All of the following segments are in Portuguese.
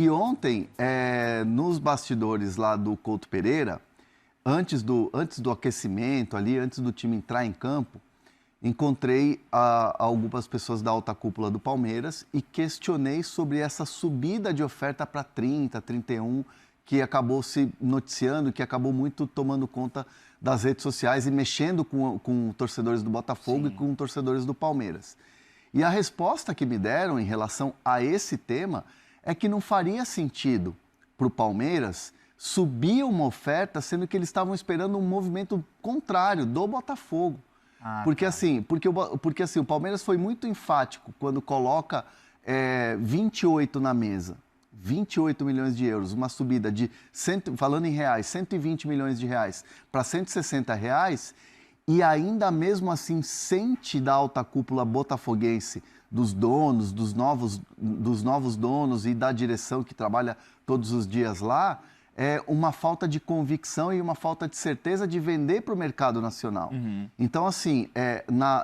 E ontem, nos bastidores lá do Couto Pereira, antes do aquecimento ali, antes do time entrar em campo, encontrei algumas pessoas da alta cúpula do Palmeiras e questionei sobre essa subida de oferta para 30, 31, que acabou se noticiando, que acabou muito tomando conta das redes sociais e mexendo com torcedores do Botafogo e com torcedores do Palmeiras. E a resposta que me deram em relação a esse tema é que não faria sentido para o Palmeiras subir uma oferta, sendo que eles estavam esperando um movimento contrário do Botafogo. Porque assim, o Palmeiras foi muito enfático quando coloca 28 na mesa. 28 milhões de euros, uma subida de, falando em reais, 120 milhões de reais para 160 reais, e ainda mesmo assim sente da alta cúpula botafoguense, dos donos, dos novos donos e da direção que trabalha todos os dias lá, uma falta de convicção e uma falta de certeza de vender para o mercado nacional. Então, assim,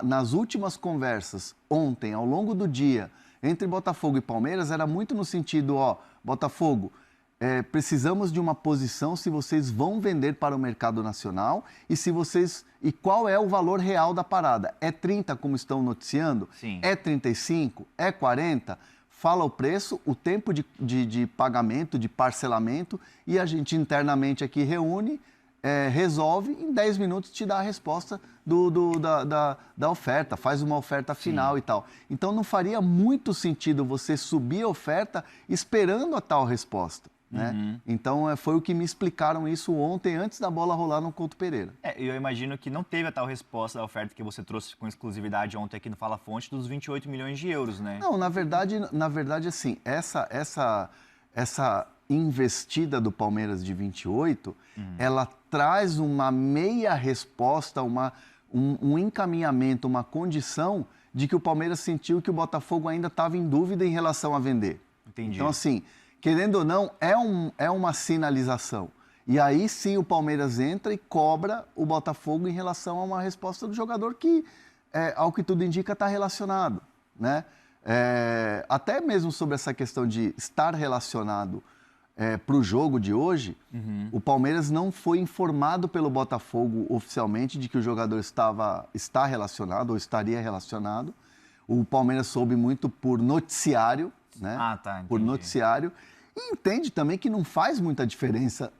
nas últimas conversas, ontem, ao longo do dia, entre Botafogo e Palmeiras, era muito no sentido, Botafogo, precisamos de uma posição se vocês vão vender para o mercado nacional e qual é o valor real da parada. É 30, como estão noticiando? Sim. É 35? É 40? Fala o preço, o tempo de pagamento, de parcelamento, e a gente internamente aqui reúne, resolve, em 10 minutos te dá a resposta da oferta, faz uma oferta final. Sim. E tal. Então não faria muito sentido você subir a oferta esperando a tal resposta. Né? Então foi o que me explicaram isso ontem, antes da bola rolar no Couto Pereira. Eu imagino que não teve a tal resposta da oferta que você trouxe com exclusividade ontem aqui no Fala Fonte dos 28 milhões de euros, né? Não, na verdade assim, essa investida do Palmeiras de 28, ela traz uma meia resposta, um encaminhamento, uma condição de que o Palmeiras sentiu que o Botafogo ainda estava em dúvida em relação a vender. Entendi. Então assim, querendo ou não, é uma sinalização. E aí sim o Palmeiras entra e cobra o Botafogo em relação a uma resposta do jogador que, ao que tudo indica, está relacionado. Né? Até mesmo sobre essa questão de estar relacionado para o jogo de hoje, o Palmeiras não foi informado pelo Botafogo oficialmente de que o jogador está relacionado ou estaria relacionado. O Palmeiras soube muito por noticiário, né? Por noticiário. E entende também que não faz muita diferença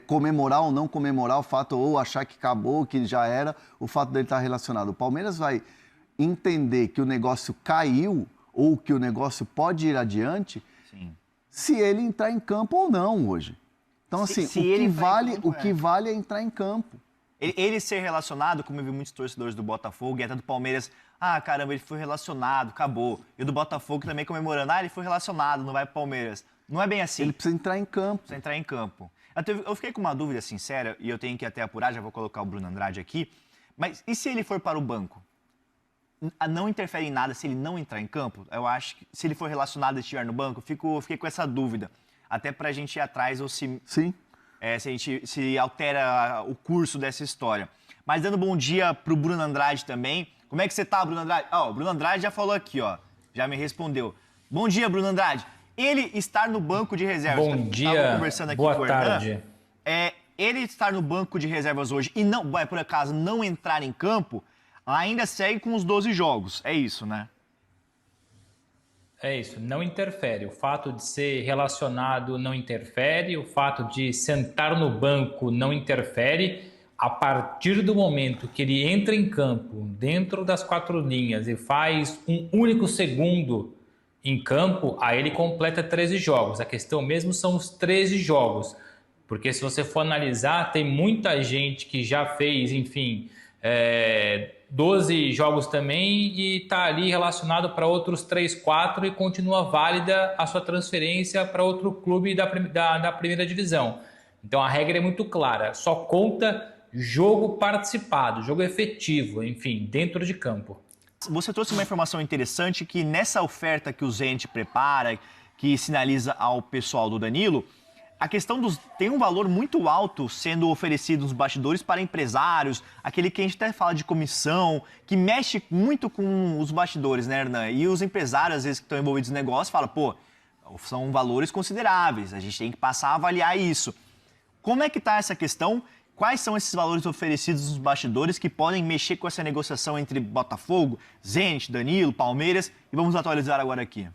comemorar ou não comemorar o fato, ou achar que acabou, que já era, o fato dele estar relacionado. O Palmeiras vai entender que o negócio caiu ou que o negócio pode ir adiante se ele entrar em campo ou não hoje. Então, assim, o que vale é entrar em campo. Ele ser relacionado, como eu vi muitos torcedores do Botafogo e até do Palmeiras, caramba, ele foi relacionado, acabou. E do Botafogo também comemorando, ele foi relacionado, não vai pro Palmeiras. Não é bem assim. Ele precisa entrar em campo. Precisa entrar em campo. Eu fiquei com uma dúvida sincera, e eu tenho que até apurar, já vou colocar o Bruno Andrade aqui, mas e se ele for para o banco? Não interfere em nada se ele não entrar em campo? Eu acho que se ele for relacionado e estiver no banco, fiquei com essa dúvida. Até pra gente ir atrás ou se... Sim. Se altera o curso dessa história. Mas dando bom dia pro Bruno Andrade também. Como é que você tá, Bruno Andrade? O Bruno Andrade já falou aqui, já me respondeu. Bom dia, Bruno Andrade. Ele estar no banco de reservas. Bom dia, conversando aqui boa tarde. Ele estar no banco de reservas hoje e não, por acaso, não entrar em campo, ainda segue com os 12 jogos. É isso, né? É isso, não interfere. O fato de ser relacionado não interfere, o fato de sentar no banco não interfere. A partir do momento que ele entra em campo, dentro das 4 linhas, e faz um único segundo em campo, aí ele completa 13 jogos. A questão mesmo são os 13 jogos. Porque se você for analisar, tem muita gente que já fez, enfim... 12 jogos também e está ali relacionado para outros 3, 4 e continua válida a sua transferência para outro clube da primeira divisão. Então a regra é muito clara, só conta jogo participado, jogo efetivo, enfim, dentro de campo. Você trouxe uma informação interessante que nessa oferta que o Zenit prepara, que sinaliza ao pessoal do Danilo, a questão tem um valor muito alto sendo oferecido nos bastidores para empresários, aquele que a gente até fala de comissão, que mexe muito com os bastidores, né, Hernan? E os empresários, às vezes, que estão envolvidos no negócio, falam, são valores consideráveis, a gente tem que passar a avaliar isso. Como é que está essa questão? Quais são esses valores oferecidos nos bastidores que podem mexer com essa negociação entre Botafogo, Zenit, Danilo, Palmeiras? E vamos atualizar agora aqui.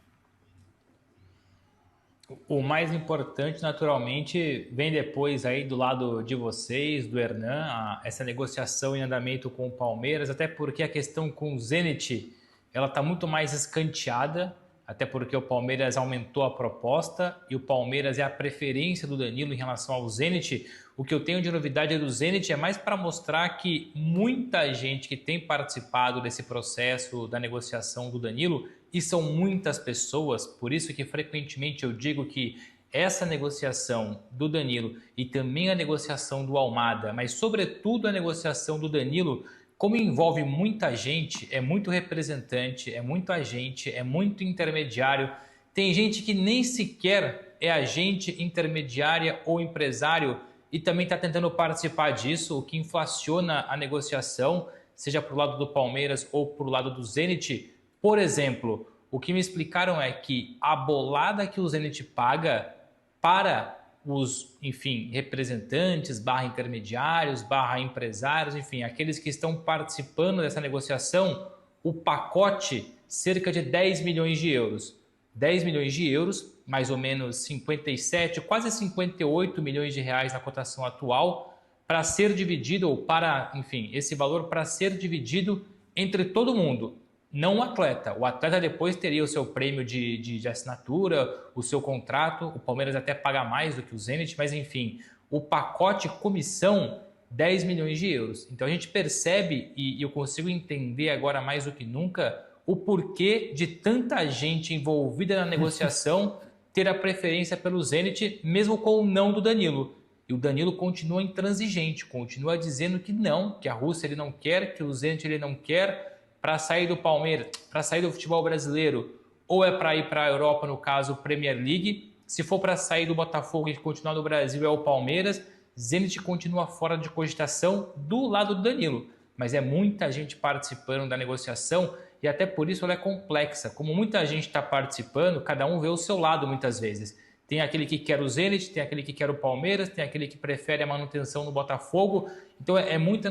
O mais importante, naturalmente, vem depois aí do lado de vocês, do Hernan, essa negociação em andamento com o Palmeiras, até porque a questão com o Zenit, ela está muito mais escanteada, até porque o Palmeiras aumentou a proposta e o Palmeiras é a preferência do Danilo em relação ao Zenit. O que eu tenho de novidade do Zenit é mais para mostrar que muita gente que tem participado desse processo da negociação do Danilo, e são muitas pessoas, por isso que frequentemente eu digo que essa negociação do Danilo e também a negociação do Almada, mas sobretudo a negociação do Danilo, como envolve muita gente, é muito representante, é muito agente, é muito intermediário, tem gente que nem sequer é agente, intermediária ou empresário e também está tentando participar disso, o que inflaciona a negociação, seja para o lado do Palmeiras ou para o lado do Zenit. Por exemplo, o que me explicaram é que a bolada que o Zenit paga para os, enfim, representantes, /intermediários, /empresários, enfim, aqueles que estão participando dessa negociação, o pacote, cerca de 10 milhões de euros. 10 milhões de euros, mais ou menos 57, quase 58 milhões de reais na cotação atual, para ser dividido, ou para, enfim, esse valor para ser dividido entre todo mundo. Não o atleta. O atleta depois teria o seu prêmio de assinatura, o seu contrato. O Palmeiras até paga mais do que o Zenit, mas enfim, o pacote comissão, 10 milhões de euros. Então a gente percebe, e eu consigo entender agora mais do que nunca, o porquê de tanta gente envolvida na negociação ter a preferência pelo Zenit, mesmo com o não do Danilo. E o Danilo continua intransigente, continua dizendo que não, que a Rússia ele não quer, que o Zenit ele não quer. Para sair do Palmeiras, para sair do futebol brasileiro, ou é para ir para a Europa, no caso Premier League. Se for para sair do Botafogo e continuar no Brasil, é o Palmeiras. Zenit continua fora de cogitação do lado do Danilo. Mas é muita gente participando da negociação e até por isso ela é complexa. Como muita gente está participando, cada um vê o seu lado muitas vezes. Tem aquele que quer o Zenit, tem aquele que quer o Palmeiras, tem aquele que prefere a manutenção no Botafogo. Então é muita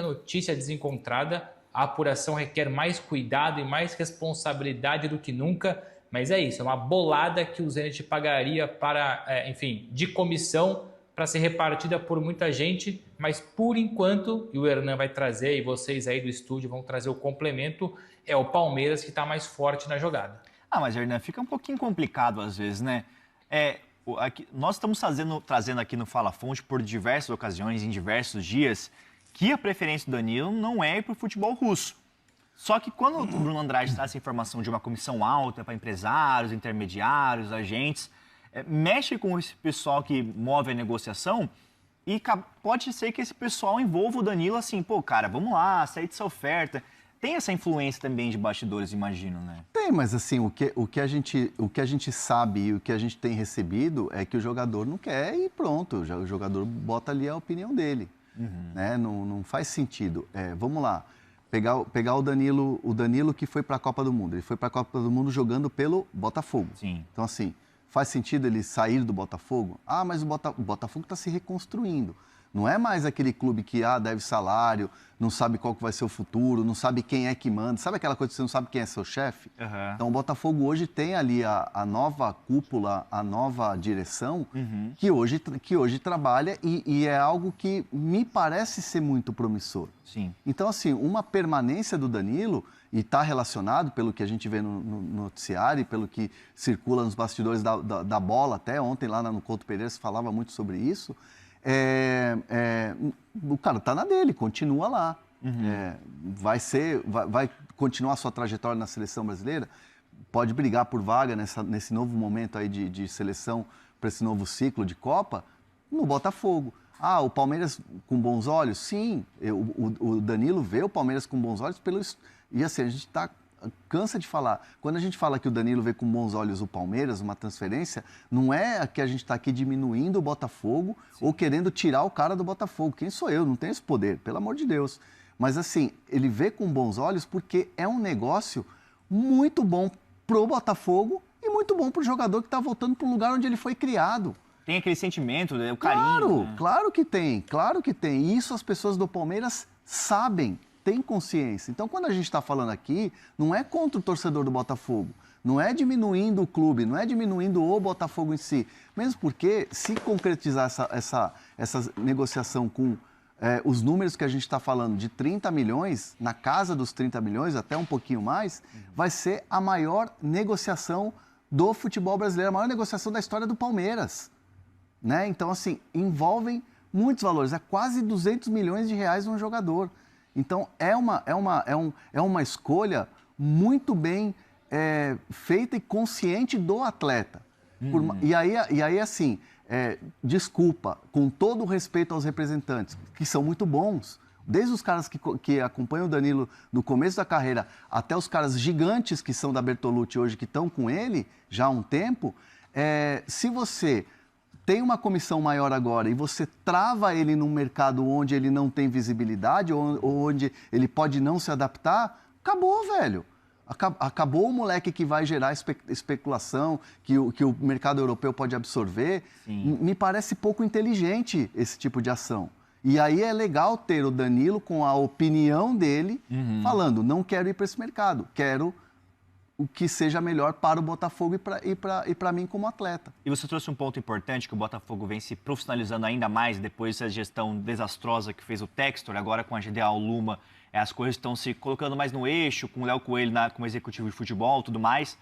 notícia desencontrada. A apuração requer mais cuidado e mais responsabilidade do que nunca, mas é isso, é uma bolada que o Zenit pagaria para, enfim, de comissão para ser repartida por muita gente, mas por enquanto, e o Hernan vai trazer, e vocês aí do estúdio vão trazer o complemento, é o Palmeiras que está mais forte na jogada. Mas Hernan, fica um pouquinho complicado às vezes, né? Nós estamos trazendo aqui no Fala Fonte por diversas ocasiões, em diversos dias, que a preferência do Danilo não é ir para o futebol russo. Só que quando o Bruno Andrade traz essa informação de uma comissão alta para empresários, intermediários, agentes, mexe com esse pessoal que move a negociação e pode ser que esse pessoal envolva o Danilo assim, pô, cara, vamos lá, sair dessa oferta. Tem essa influência também de bastidores, imagino, né? Tem, mas assim, o que a gente sabe e o que a gente tem recebido é que o jogador não quer e pronto, o jogador bota ali a opinião dele. Né? Não faz sentido. Vamos lá, pegar o Danilo que foi para a Copa do Mundo. Ele foi para a Copa do Mundo jogando pelo Botafogo. Sim. Então, assim, faz sentido ele sair do Botafogo? Mas o Botafogo está se reconstruindo. Não é mais aquele clube que deve salário, não sabe qual que vai ser o futuro, não sabe quem é que manda. Sabe aquela coisa que você não sabe quem é seu chefe? Uhum. Então o Botafogo hoje tem ali a nova cúpula, a nova direção, que hoje trabalha e é algo que me parece ser muito promissor. Sim. Então, assim, uma permanência do Danilo, e está relacionado pelo que a gente vê no noticiário e pelo que circula nos bastidores da bola, até ontem lá no Couto Pereira se falava muito sobre isso, o cara está na dele, continua lá. Vai continuar a sua trajetória na seleção brasileira, pode brigar por vaga nesse novo momento aí de seleção para esse novo ciclo de Copa no Botafogo. O Palmeiras com bons olhos? Sim, o Danilo vê o Palmeiras com bons olhos e assim, a gente cansa de falar. Quando a gente fala que o Danilo vê com bons olhos o Palmeiras, uma transferência, não é que a gente está aqui diminuindo o Botafogo ou querendo tirar o cara do Botafogo. Quem sou eu? Não tenho esse poder, pelo amor de Deus. Mas assim, ele vê com bons olhos porque é um negócio muito bom pro Botafogo e muito bom para o jogador que está voltando para o lugar onde ele foi criado. Tem aquele sentimento, né? O carinho. Claro, né? claro que tem, claro que tem. E isso as pessoas do Palmeiras sabem, têm consciência. Então, quando a gente está falando aqui, não é contra o torcedor do Botafogo, não é diminuindo o clube, não é diminuindo o Botafogo em si. Mesmo porque, se concretizar essa negociação com os números que a gente está falando de 30 milhões, na casa dos 30 milhões, até um pouquinho mais, vai ser a maior negociação do futebol brasileiro, a maior negociação da história do Palmeiras. Né? Então, assim, envolvem muitos valores, é quase 200 milhões de reais num jogador. Então, é uma escolha muito bem feita e consciente do atleta. E aí assim, desculpa, com todo o respeito aos representantes, que são muito bons, desde os caras que acompanham o Danilo no começo da carreira, até os caras gigantes que são da Bertolucci hoje, que estão com ele já há um tempo, se você tem uma comissão maior agora e você trava ele num mercado onde ele não tem visibilidade, ou onde ele pode não se adaptar, acabou, velho. Acabou o moleque que vai gerar especulação, que o mercado europeu pode absorver. Sim. Me parece pouco inteligente esse tipo de ação. E aí é legal ter o Danilo com a opinião dele, falando, não quero ir para esse mercado, quero o que seja melhor para o Botafogo e para mim como atleta. E você trouxe um ponto importante, que o Botafogo vem se profissionalizando ainda mais depois dessa gestão desastrosa que fez o Textor, agora com a GDA Luma, as coisas estão se colocando mais no eixo, com o Léo Coelho como executivo de futebol e tudo mais.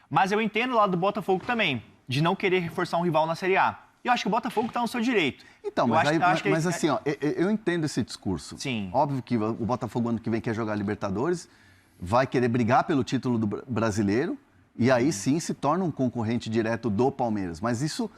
Mas eu entendo o lado do Botafogo também, de não querer reforçar um rival na Série A. E eu acho que o Botafogo está no seu direito. Então, mas assim, ó, eu entendo esse discurso. Sim. Óbvio que o Botafogo ano que vem quer jogar Libertadores, vai querer brigar pelo título do brasileiro e aí sim se torna um concorrente direto do Palmeiras. Mas isso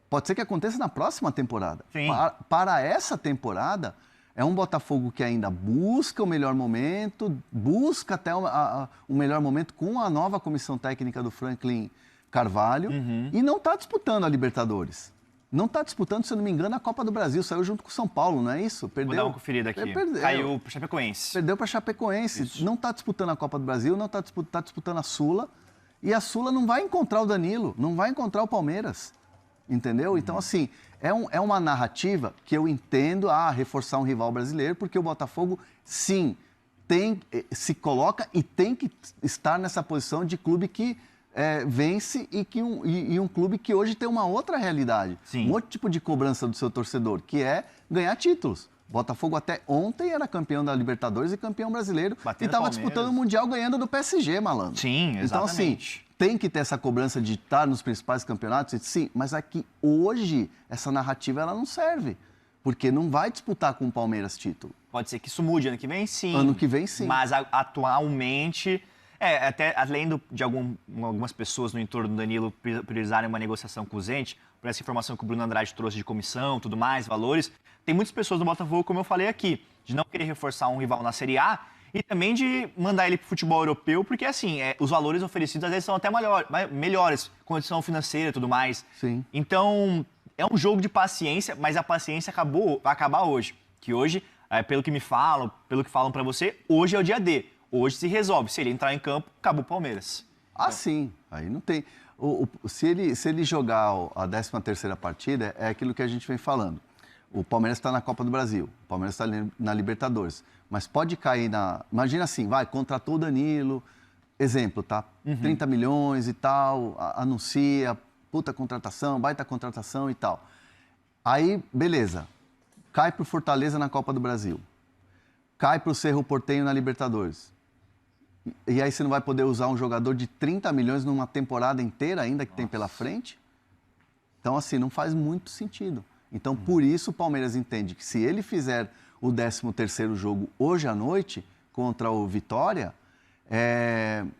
pode ser que aconteça na próxima temporada. Sim. Para essa temporada, é um Botafogo que ainda busca o melhor momento, busca até o melhor momento com a nova comissão técnica do Franklin Carvalho e não está disputando a Libertadores. Não está disputando, se eu não me engano, a Copa do Brasil. Saiu junto com o São Paulo, não é isso? Perdeu. Vou dar uma conferida aqui. Caiu para o Chapecoense. Perdeu para a Chapecoense. Isso. Não está disputando a Copa do Brasil, não está disputando a Sula. E a Sula não vai encontrar o Danilo, não vai encontrar o Palmeiras. Entendeu? Então, assim, é uma narrativa que eu entendo reforçar um rival brasileiro, porque o Botafogo, sim, se coloca e tem que estar nessa posição de clube que vence e um clube que hoje tem uma outra realidade. Sim. Um outro tipo de cobrança do seu torcedor, que é ganhar títulos. Botafogo até ontem era campeão da Libertadores e campeão brasileiro. Batendo e estava disputando o Mundial ganhando do PSG, malandro. Sim, exatamente. Então, assim, tem que ter essa cobrança de estar nos principais campeonatos? Sim, mas aqui hoje essa narrativa ela não serve. Porque não vai disputar com o Palmeiras título. Pode ser que isso mude ano que vem, sim. Ano que vem, sim. Mas atualmente... até além de algumas pessoas no entorno do Danilo priorizarem uma negociação com o Zente, por essa informação que o Bruno Andrade trouxe de comissão, tudo mais, valores, tem muitas pessoas do Botafogo, como eu falei aqui, de não querer reforçar um rival na Série A e também de mandar ele para o futebol europeu, porque assim, os valores oferecidos às vezes são até melhores, condição financeira e tudo mais. Sim. Então, é um jogo de paciência, mas a paciência vai acabar hoje. Que hoje, pelo que me falam, pelo que falam para você, hoje é o dia D. Hoje se resolve. Se ele entrar em campo, acabou o Palmeiras. Sim. Aí não tem... Se ele jogar a 13ª partida, é aquilo que a gente vem falando. O Palmeiras está na Copa do Brasil, o Palmeiras está na Libertadores. Mas pode cair Imagina assim, contratou o Danilo, exemplo, tá? 30 milhões e tal, anuncia, puta contratação, baita contratação e tal. Aí, beleza. Cai pro Fortaleza na Copa do Brasil. Cai pro Cerro Porteño na Libertadores. E aí você não vai poder usar um jogador de 30 milhões numa temporada inteira ainda que tem pela frente? Então, assim, não faz muito sentido. Então, por isso, o Palmeiras entende que se ele fizer o 13º jogo hoje à noite contra o Vitória,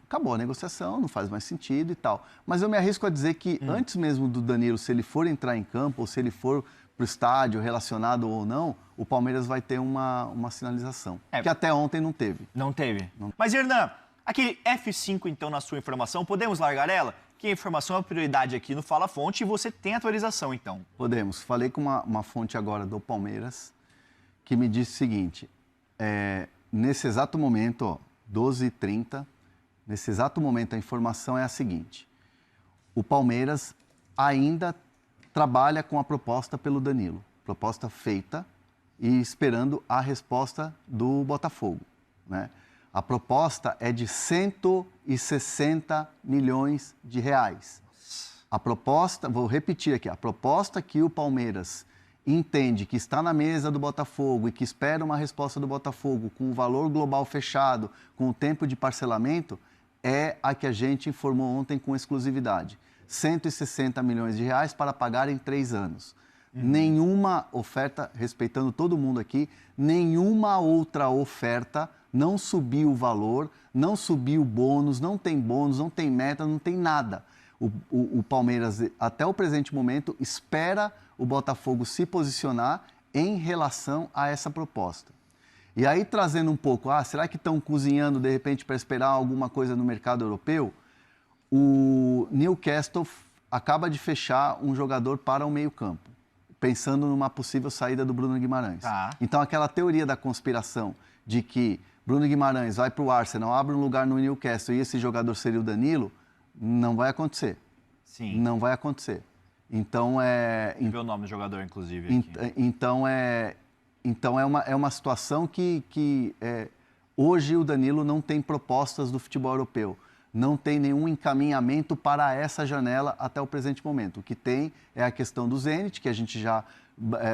acabou a negociação, não faz mais sentido e tal. Mas eu me arrisco a dizer que antes mesmo do Danilo, se ele for entrar em campo ou se ele for para o estádio, relacionado ou não, o Palmeiras vai ter uma sinalização. Que até ontem não teve. Não teve. Mas, Hernan, aquele F5, então, na sua informação, podemos largar ela? Que a informação é a prioridade aqui no Fala Fonte e você tem atualização, então. Podemos. Falei com uma fonte agora do Palmeiras que me disse o seguinte, nesse exato momento, 12h30, nesse exato momento a informação é a seguinte, o Palmeiras ainda trabalha com a proposta pelo Danilo. Proposta feita e esperando a resposta do Botafogo, né? A proposta é de 160 milhões de reais. A proposta, vou repetir aqui, a proposta que o Palmeiras entende que está na mesa do Botafogo e que espera uma resposta do Botafogo com o valor global fechado, com o tempo de parcelamento, é a que a gente informou ontem com exclusividade. 160 milhões de reais para pagar em 3 anos. Nenhuma oferta, respeitando todo mundo aqui, nenhuma outra oferta não subiu o valor, não subiu o bônus, não tem meta, não tem nada. O Palmeiras, até o presente momento, espera o Botafogo se posicionar em relação a essa proposta. E aí, trazendo um pouco, será que estão cozinhando, de repente, para esperar alguma coisa no mercado europeu? O Newcastle acaba de fechar um jogador para o meio-campo, pensando numa possível saída do Bruno Guimarães. Tá. Então, aquela teoria da conspiração de que Bruno Guimarães vai para o Arsenal, abre um lugar no Newcastle e esse jogador seria o Danilo, não vai acontecer. Sim. Não vai acontecer. Então, Vê o nome do jogador, inclusive, aqui. Então é uma situação que hoje o Danilo não tem propostas do futebol europeu. Não tem nenhum encaminhamento para essa janela até o presente momento. O que tem é a questão do Zenit, que a gente já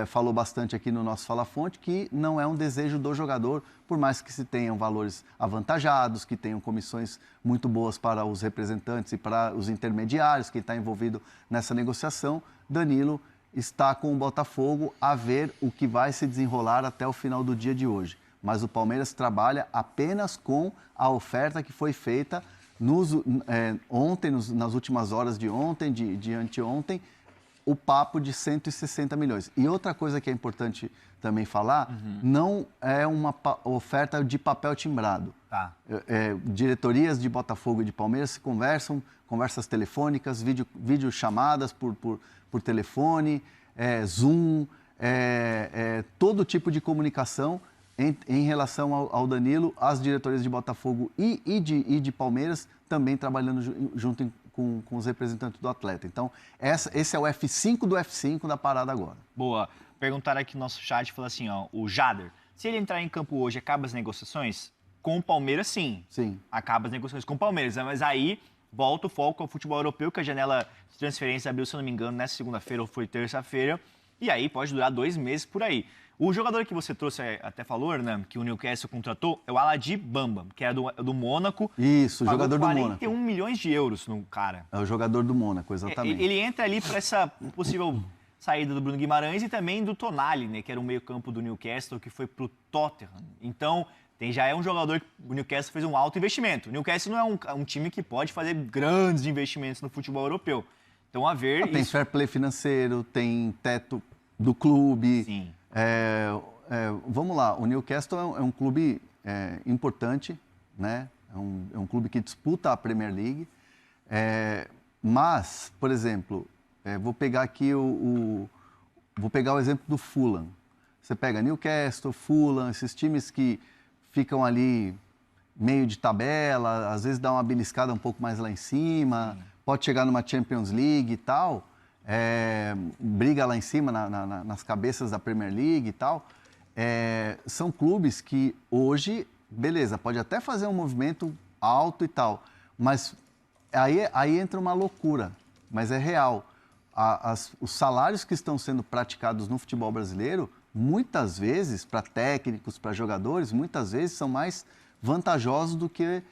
falou bastante aqui no nosso Fala Fonte, que não é um desejo do jogador, por mais que se tenham valores avantajados, que tenham comissões muito boas para os representantes e para os intermediários, quem está envolvido nessa negociação. Danilo está com o Botafogo a ver o que vai se desenrolar até o final do dia de hoje. Mas o Palmeiras trabalha apenas com a oferta que foi feita ontem, nas últimas horas de ontem, de anteontem, o papo de 160 milhões. E outra coisa que é importante também falar, não é uma oferta de papel timbrado. Tá. Diretorias de Botafogo e de Palmeiras se conversas telefônicas, videochamadas por telefone, Zoom, todo tipo de comunicação em relação ao Danilo, as diretorias de Botafogo e de Palmeiras também trabalhando junto com os representantes do atleta. Então, esse é o F5 do F5 da parada agora. Boa. Perguntaram aqui no nosso chat, falou assim, o Jader, se ele entrar em campo hoje, acaba as negociações? Com o Palmeiras, sim. Sim. Acaba as negociações com o Palmeiras, mas aí volta o foco ao futebol europeu, que a janela de transferência abriu, se eu não me engano, nessa segunda-feira ou foi terça-feira, e aí pode durar 2 meses por aí. O jogador que você trouxe, até falou, né, que o Newcastle contratou, é o Aladi Bamba, que é do Mônaco. Isso, o jogador do Mônaco. 41 milhões de euros no cara. É o jogador do Mônaco, exatamente. Ele entra ali para essa possível saída do Bruno Guimarães e também do Tonali, né, que era o meio-campo do Newcastle, que foi para o Tottenham. Então, já é um jogador que o Newcastle fez um alto investimento. O Newcastle não é um time que pode fazer grandes investimentos no futebol europeu. Então, a ver... Tem fair play financeiro, tem teto do clube. Sim. Vamos lá, o Newcastle é um clube importante, né? É um clube que disputa a Premier League. Mas, por exemplo, vou pegar aqui vou pegar o exemplo do Fulham. Você pega Newcastle, Fulham, esses times que ficam ali meio de tabela, às vezes dá uma beliscada um pouco mais lá em cima, pode chegar numa Champions League e tal, briga lá em cima nas cabeças da Premier League e tal. São clubes que hoje, beleza, pode até fazer um movimento alto e tal, mas aí entra uma loucura, mas é real. Os salários que estão sendo praticados no futebol brasileiro, muitas vezes, para técnicos, para jogadores, muitas vezes são mais vantajosos do que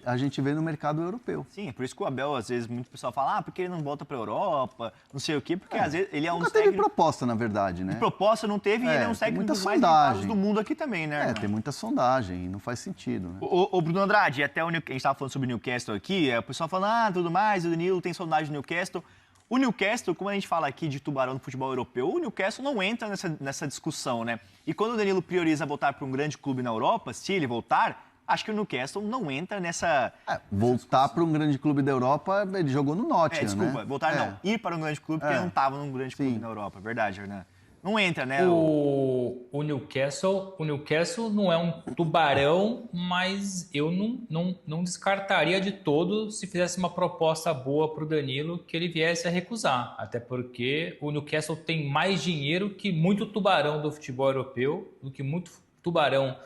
a gente vê no mercado europeu. Sim, é por isso que o Abel, às vezes, muito pessoal fala, porque ele não volta para a Europa, não sei o quê, porque às vezes ele é um Nunca técnico... teve proposta, na verdade, né? De proposta não teve, e ele é um técnico dos mais sondagem. limitados do mundo aqui também, né? Tem muita sondagem, e não faz sentido, né? O Bruno Andrade, até a gente estava falando sobre o Newcastle aqui, o pessoal falando, tudo mais, o Danilo tem sondagem do Newcastle. O Newcastle, como a gente fala aqui de tubarão no futebol europeu, o Newcastle não entra nessa discussão, né? E quando o Danilo prioriza voltar para um grande clube na Europa, se ele voltar, acho que o Newcastle não entra nessa... voltar para um grande clube da Europa, ele jogou no Nottingham, desculpa, né? voltar não, ir para um grande clube, porque ele não estava num grande clube Sim. na Europa, verdade, Hernan? Não entra, né? O Newcastle não é um tubarão, mas eu não descartaria de todo se fizesse uma proposta boa para o Danilo que ele viesse a recusar. Até porque o Newcastle tem mais dinheiro que muito tubarão do futebol europeu, do que muito tubarão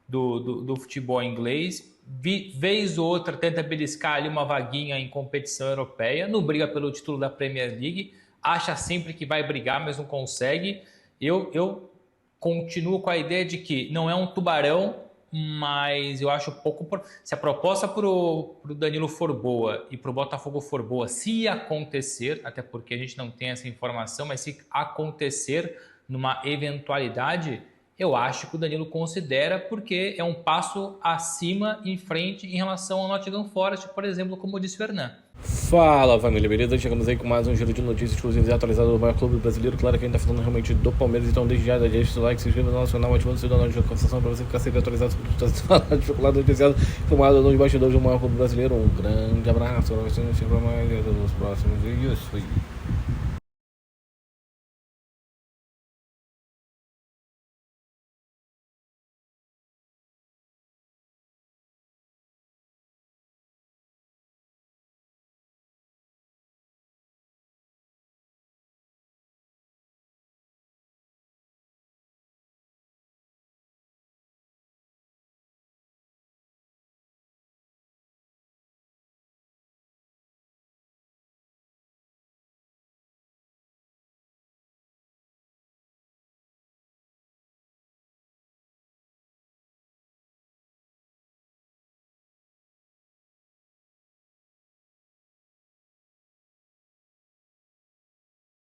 do futebol inglês. Vez ou outra tenta beliscar ali uma vaguinha em competição europeia, não briga pelo título da Premier League, acha sempre que vai brigar, mas não consegue. Eu continuo com a ideia de que não é um tubarão, mas eu acho pouco... Se a proposta para o Danilo for boa e para o Botafogo for boa, se acontecer, até porque a gente não tem essa informação, mas se acontecer numa eventualidade, eu acho que o Danilo considera, porque é um passo acima, em frente, em relação ao Nottingham Forest, por exemplo, como disse o Hernan. Fala, família, beleza? Chegamos aí com mais um giro de notícias exclusivas e atualizadas do maior clube brasileiro. Claro que a gente tá falando realmente do Palmeiras, então desde já, deixa o like, se inscreva no nosso canal, ativando o seu download de notificação para você ficar sempre atualizado sobre tudo que está sendo noticiado, informado dos bastidores do maior clube brasileiro. Um grande abraço, para você, nos próximos vídeos.